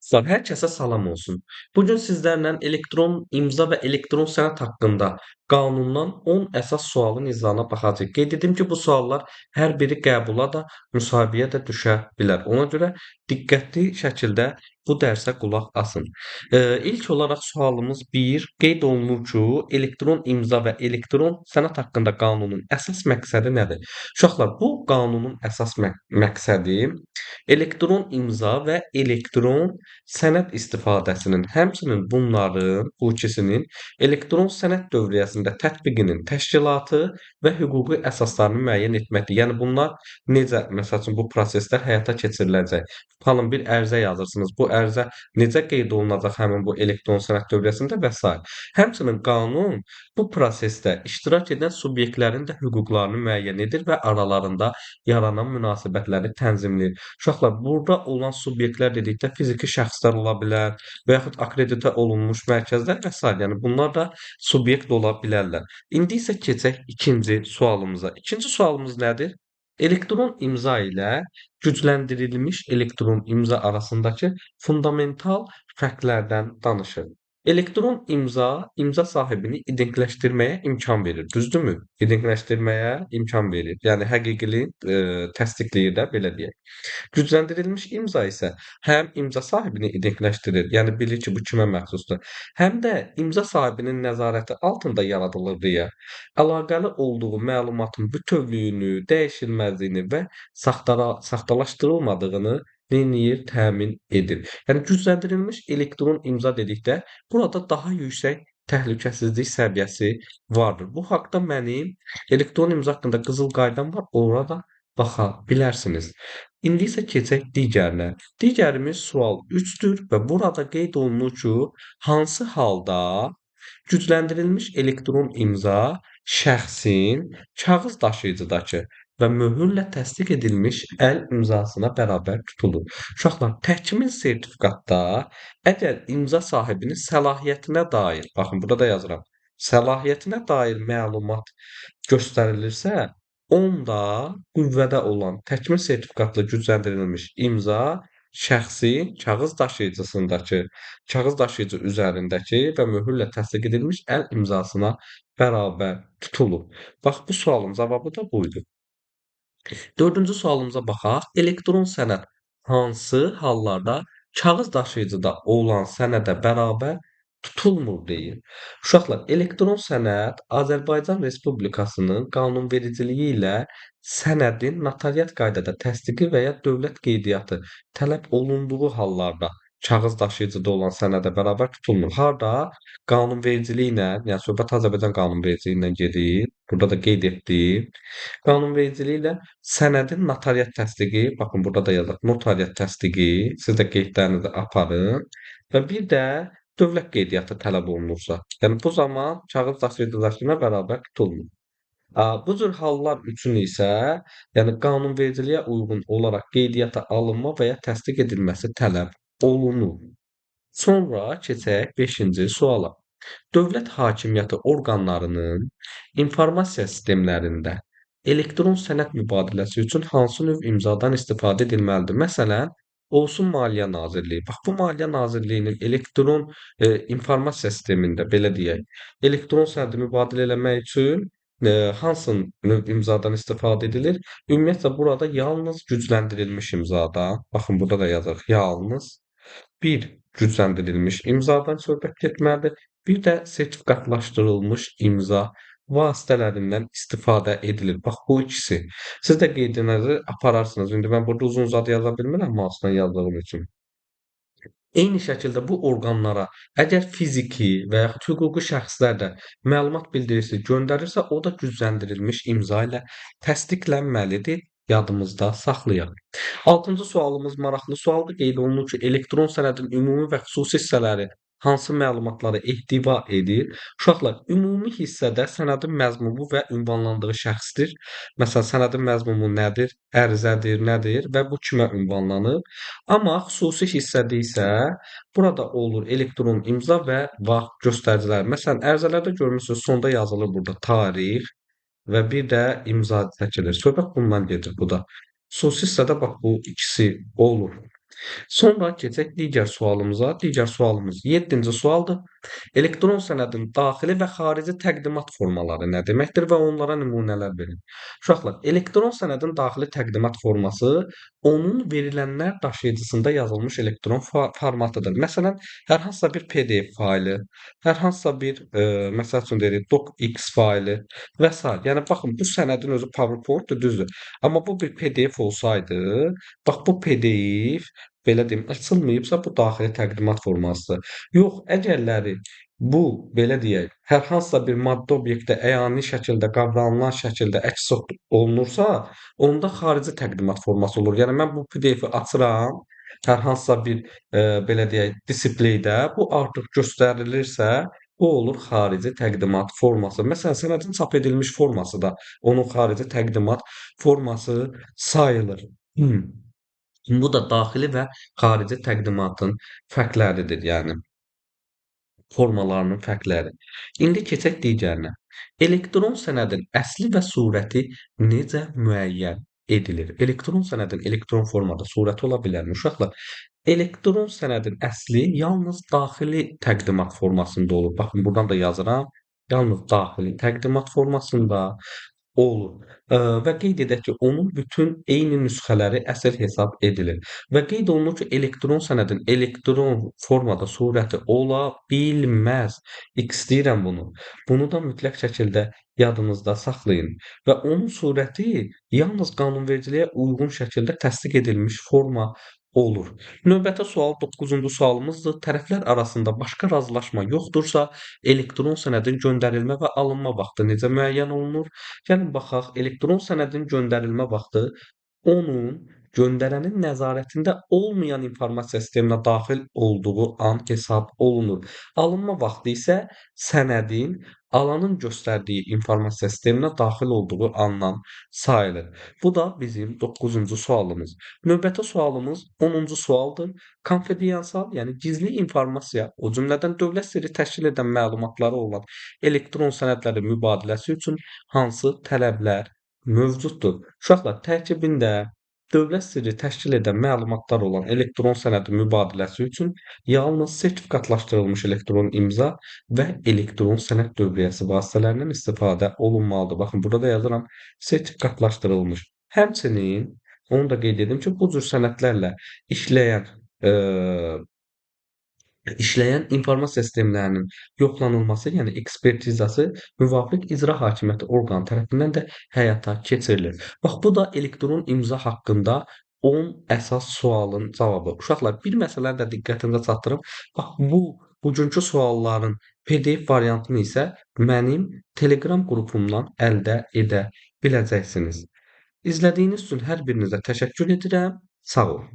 Hər kəsə salam olsun. Bu gün sizlərlə elektron imza və elektron sənəd haqqında qanundan 10 əsas sualın izahına baxacağıq. Qeyd edim ki, bu suallar hər biri qəbula da, müsahibəyə də düşə bilər. Ona görə diqqətli şəkildə bu dərsə qulaq asın. İlk olaraq sualımız 1. Qeyd olunur ki, elektron imza və elektron sənəd haqqında qanunun əsas məqsədi nədir? Uşaqlar, bu qanunun əsas məqsədi elektron imza və elektron sənəd istifadəsinin, həmçinin bunların, bu ikisinin elektron sənəd dövriyyəsində tətbiqinin təşkilatı və hüquqi əsaslarını müəyyən etməkdir. Yəni bunlar necə, məsəl üçün, bu proseslər həyata keçiriləcək? Falan bir ərizə yazırsınız. Bu ərizə necə qeyd olunacaq həmin bu elektron sənəd dövriyyəsində və s. Həmçinin qanun bu prosesdə iştirak edən subyektlərin də hüquqlarını müəyyən edir və aralarında yaranan münasibətləri tənzimləyir. Uşaqlar, burada olan subyektlər dedikdə fiziki şəxslər ola bilər və yaxud akkreditə olunmuş mərkəzlər və s. Yəni bunlar da subyekt ola bilərlər. İndi isə keçək ikinci sualımıza. İkinci sualımız nədir? Elektron imza ilə gücləndirilmiş elektron imza arasındakı fundamental fərqlərdən danışır. Elektron imza, imza sahibini identikləşdirməyə imkan verir, düzdürmü? İdentikləşdirməyə imkan verir. Yəni həqiqiliyi təsdiqləyir də, belə deyək. Gücləndirilmiş imza isə həm imza sahibini identikləşdirir, yəni bilir ki, bu kimə məxsusdur, həm də imza sahibinin nəzarəti altında yaradılır deyə əlaqəli olduğu məlumatın bütövlüyünü, dəyişilməzliyini və saxtalaşdırılmadığını neyləyir? Təmin edir. Yəni gücləndirilmiş elektron imza dedikdə burada daha yüksək təhlükəsizlik səviyyəsi vardır. Bu haqda mənim elektron imza haqqında qızıl qaydam var, ora da baxa bilərsiniz. İndi isə keçək digərinə. Digərimiz sual 3-dür və burada qeyd olunur ki, hansı halda gücləndirilmiş elektron imza şəxsin kağız daşıyıcıdakı və möhürlə təsdiq edilmiş əl imzasına bərabər tutulur. Uşaqlar, təkmil sertifikatda əgər imza sahibinin səlahiyyətinə dair, baxın burada da yazıram, səlahiyyətinə dair məlumat göstərilirsə, onda qüvvədə olan təkmil sertifikatla gücləndirilmiş imza şəxsin kağız daşıyıcı üzərindəki və möhürlə təsdiq edilmiş əl imzasına bərabər tutulur. Bax, bu sualın cavabı da buydu. Dördüncü sualımıza baxaq. Elektron sənəd hansı hallarda kağız daşıyıcıda olan sənədə bərabər tutulmur deyir. Uşaqlar, elektron sənəd Azərbaycan Respublikasının qanunvericiliyi ilə sənədin notariat qaydada təsdiqi və ya dövlət qeydiyyatı tələb olunduğu hallarda kağız daşıyıcıda olan sənədə bərabər tutulmur. Harda? Qanunvericiliyi ilə, yəni söhbət Azərbaycan qanunvericiliyi ilə gedir. Burada da qeyd etdim. Qanunvericiliyi ilə sənədin notariat təsdiqi, baxın burada da yazaq, notariat təsdiqi, siz də qeydlərinizi aparın və bir də dövlət qeydiyyatı tələb olunursa, yəni bu zaman kağız daşıyıcılaşdırma bərabər tutulmur. Bu cür hallar üçün isə, yəni qanunvericiliyə uyğun olaraq qeydiyyata alınma və ya təsdiq edilməsi tələb olunur. Sonra keçək 5-ci suala. Dövlət hakimiyyəti orqanlarının informasiya sistemlərində elektron sənəd mübadiləsi üçün hansı növ imzadan istifadə edilməlidir? Məsələn, olsun Maliyyə Nazirliyi. Bax, bu Maliyyə Nazirliyinin elektron informasiya sistemində, belə deyək, elektron sənədi mübadilə eləmək üçün hansı növ imzadan istifadə edilir? Ümumiyyətlə, burada yalnız gücləndirilmiş imzadan, baxın, burada da yazaq, yalnız bir gücləndirilmiş imzadan söhbət getməlidir. Bir də sertifikatlaşdırılmış imza vasitələrindən istifadə edilir. Bax, bu ikisi. Siz də qeydinizi apararsınız. İndi mən burada uzun-uzadı yaza bilmirəm mousedan yazdığım üçün. Eyni şəkildə bu orqanlara əgər fiziki və yaxud hüquqi şəxslər də məlumat bildirisi göndərirsə, o da gücləndirilmiş imza ilə təsdiqlənməlidir. Yadımızda saxlayaq. 6-cı sualımız maraqlı sualdır. Qeyd olunur ki, elektron sənədin ümumi və xüsusi hissələri hansı məlumatları ehtiva edir? Uşaqlar, ümumi hissədə sənədin məzmunu və ünvanlandığı şəxsdir. Məsələn, sənədin məzmunu nədir? Ərizədir, nədir və bu kimə ünvanlanıb? Amma xüsusi hissədə isə burada olur elektron imza və vaxt göstəriciləri. Məsələn, ərizələrdə görmüsünüz, sonda yazılır burada tarix və bir də imza çəkilir. Söhbət bundan gedir bu da. Xüsusi hissədə bax bu ikisi olur. Sonra keçək digər sualımıza. Digər sualımız 7-ci sualdır. Elektron sənədin daxili və xarici təqdimat formaları nə deməkdir və onlara nümunələr verin. Uşaqlar, elektron sənədin daxili təqdimat forması onun verilənlər daşıyıcısında yazılmış elektron formatıdır. Məsələn, hər hansısa bir PDF faylı, hər hansısa bir, məsəl üçün deyirik, docx faylı və sair. Yəni baxın, bu sənədin özü PowerPoint-dur, düzdür. Amma bu bir PDF olsaydı, bax bu PDF belə deyim, açılmayıbsa bu daxili təqdimat formasıdır. Yox, əgərləri bu, belə deyək, hər hansısa bir maddə obyektə əyani şəkildə, qavranılan şəkildə əks olunursa, onda xarici təqdimat forması olur. Yəni mən bu PDF-i açıram, hər hansısa bir, belə deyək, displeydə bu artıq göstərilirsə, bu olur xarici təqdimat forması. Məsələn, sənədin çap edilmiş forması da onun xarici təqdimat forması sayılır. Bu da daxili və xarici təqdimatın fərqləridir, yəni formalarının fərqləri. İndi keçək digərinə. Elektron sənədin əsli və surəti necə müəyyən edilir? Elektron sənədin elektron formada surəti ola bilərmi? Uşaqlar, elektron sənədin əsli yalnız daxili təqdimat formasında olur. Baxın, burdan da yazıram. Yalnız daxili təqdimat formasında olur. Və qeyd edək ki, onun bütün eyni nüsxələri əsl hesab edilir və qeyd olunur ki, elektron sənədin elektron formada surəti ola bilməz. X deyirəm bunu. Bunu da mütləq şəkildə yadınızda saxlayın və onun surəti yalnız qanunvericiliyə uyğun şəkildə təsdiq edilmiş forma olur. Növbəti sual 9-cu sualımızdır. Tərəflər arasında başqa razılaşma yoxdursa, elektron sənədin göndərilmə və alınma vaxtı necə müəyyən olunur? Gəlin baxaq, elektron sənədin göndərilmə vaxtı onun göndərənin nəzarətində olmayan informasiya sisteminə daxil olduğu an hesab olunur. Alınma vaxtı isə sənədin alanın göstərdiyi informasiya sisteminə daxil olduğu andan sayılır. Bu da bizim 9-cu sualımız. Növbəti sualımız 10-cu sualdır. Konfidensial, yəni gizli informasiya, o cümlədən dövlət sirri təşkil edən məlumatları olan elektron sənədlərin mübadiləsi üçün hansı tələblər mövcuddur? Uşaqlar, tərkibində dövlət sirri təşkil edən məlumatlar olan elektron sənədin mübadiləsi üçün yalnız sertifikatlaşdırılmış elektron imza və elektron sənəd dövriyyəsi vasitələrindən istifadə olunmalıdır. Baxın, burada da yazıram, sertifikatlaşdırılmış. Həmçinin onu da qeyd edim ki, bu cür sənədlərlə işləyən, eee İşləyən informasiya sistemlərinin yoxlanılması, yəni ekspertizası müvafiq icra hakimiyyəti orqanı tərəfindən də həyata keçirilir. Bax, bu da elektron imza haqqında 10 əsas sualın cavabı. Uşaqlar, bir məsələni də diqqətinizə çatdırım. Bax, bugünkü sualların PDF variantını isə mənim Telegram qrupumdan əldə edə biləcəksiniz. İzlədiyiniz üçün hər birinizə təşəkkür edirəm. Sağ olun.